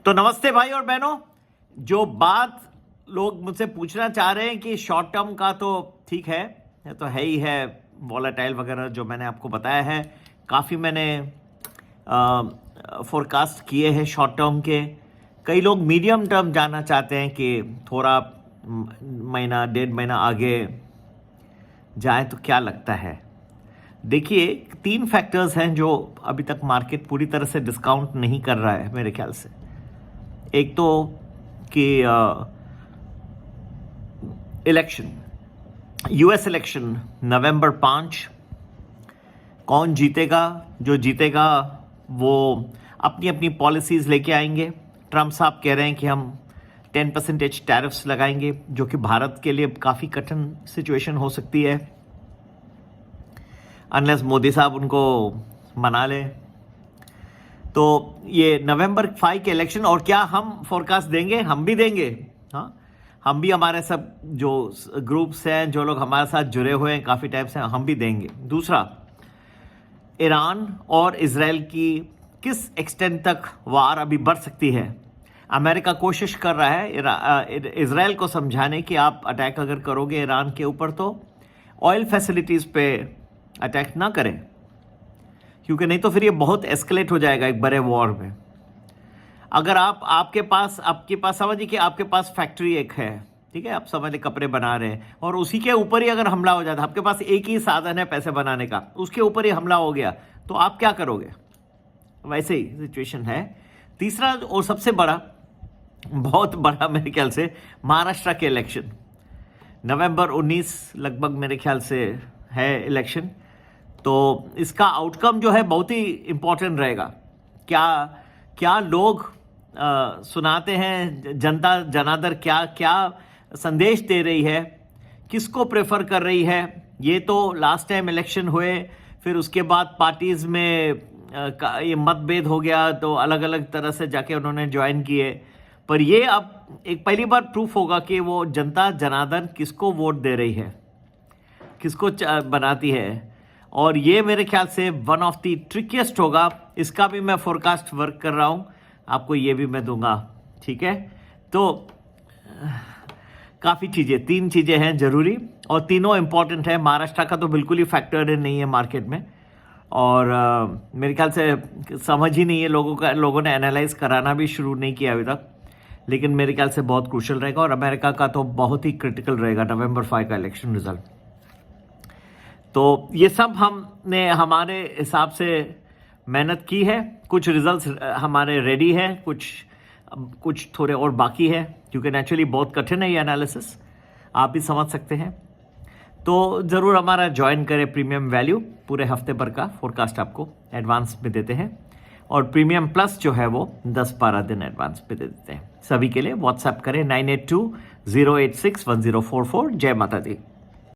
तो नमस्ते भाई और बहनों। जो बात लोग मुझसे पूछना चाह रहे हैं कि शॉर्ट टर्म का तो ठीक है, ये तो है ही है, वॉलेटाइल वगैरह जो मैंने आपको बताया है, काफ़ी मैंने फोरकास्ट किए हैं शॉर्ट टर्म के। कई लोग मीडियम टर्म जानना चाहते हैं कि थोड़ा महीना डेढ़ महीना आगे जाए तो क्या लगता है। देखिए, 3 फैक्टर्स हैं जो अभी तक मार्केट पूरी तरह से डिस्काउंट नहीं कर रहा है मेरे ख्याल से। एक तो कि इलेक्शन, यूएस इलेक्शन नवंबर 5, कौन जीतेगा, जो जीतेगा वो अपनी अपनी पॉलिसीज़ लेके आएंगे। ट्रम्प साहब कह रहे हैं कि हम 10% टैरिफ्स लगाएंगे, जो कि भारत के लिए काफ़ी कठिन सिचुएशन हो सकती है अनलेस मोदी साहब उनको मना लें। तो ये नवंबर 5 के इलेक्शन, और क्या हम फोरकास्ट देंगे? हम भी देंगे। हाँ, हम भी, हमारे सब जो ग्रुप्स हैं, जो लोग हमारे साथ जुड़े हुए हैं काफ़ी टाइम से, हम भी देंगे। दूसरा, ईरान और इजराइल की किस एक्सटेंट तक वार अभी बढ़ सकती है। अमेरिका कोशिश कर रहा है इजराइल को समझाने कि आप अटैक अगर करोगे ईरान के ऊपर तो ऑयल फैसिलिटीज़ पे अटैक ना करें, क्योंकि नहीं तो फिर ये बहुत एस्केलेट हो जाएगा एक बड़े वॉर में। अगर आपके पास समझिए कि आपके पास फैक्ट्री एक है, ठीक है, आप समझ लें कपड़े बना रहे हैं, और उसी के ऊपर ही अगर हमला हो जाता, आपके पास एक ही साधन है पैसे बनाने का, उसके ऊपर ही हमला हो गया, तो आप क्या करोगे? वैसे ही सिचुएशन है। तीसरा और सबसे बड़ा, बहुत बड़ा मेरे ख्याल से, महाराष्ट्र के इलेक्शन नवंबर 19 लगभग मेरे ख्याल से है इलेक्शन। तो इसका आउटकम जो है बहुत ही इम्पोर्टेंट रहेगा। क्या लोग सुनाते हैं, जनता जनादर क्या क्या संदेश दे रही है, किसको प्रेफर कर रही है। ये तो लास्ट टाइम इलेक्शन हुए, फिर उसके बाद पार्टीज में ये मतभेद हो गया, तो अलग अलग तरह से जाके उन्होंने ज्वाइन किए। पर ये अब एक पहली बार प्रूफ होगा कि वो जनता जनार्दन किसको वोट दे रही है, किसको बनाती है। और ये मेरे ख्याल से वन ऑफ द ट्रिकिएस्ट होगा। इसका भी मैं फोरकास्ट वर्क कर रहा हूँ, आपको ये भी मैं दूंगा, ठीक है। तो काफ़ी चीज़ें, 3 चीज़ें हैं ज़रूरी, और तीनों इम्पॉर्टेंट है। महाराष्ट्र का तो बिल्कुल ही फैक्टर नहीं है मार्केट में, और मेरे ख्याल से समझ ही नहीं है लोगों ने एनालाइज कराना भी शुरू नहीं किया अभी तक, लेकिन मेरे ख्याल से बहुत क्रूशल रहेगा। और अमेरिका का तो बहुत ही क्रिटिकल रहेगा नवंबर 5 का इलेक्शन रिजल्ट। तो ये सब हमने हमारे हिसाब से मेहनत की है, कुछ रिजल्ट्स हमारे रेडी हैं, कुछ थोड़े और बाकी है, क्योंकि नेचुरली बहुत कठिन है ये एनालिसिस, आप भी समझ सकते हैं। तो ज़रूर हमारा ज्वाइन करें प्रीमियम वैल्यू, पूरे हफ्ते भर का फोरकास्ट आपको एडवांस में देते हैं, और प्रीमियम प्लस जो है वो 10-12 दिन एडवांस पे दे देते हैं। सभी के लिए व्हाट्सएप करें 9820861044। जय माता दी।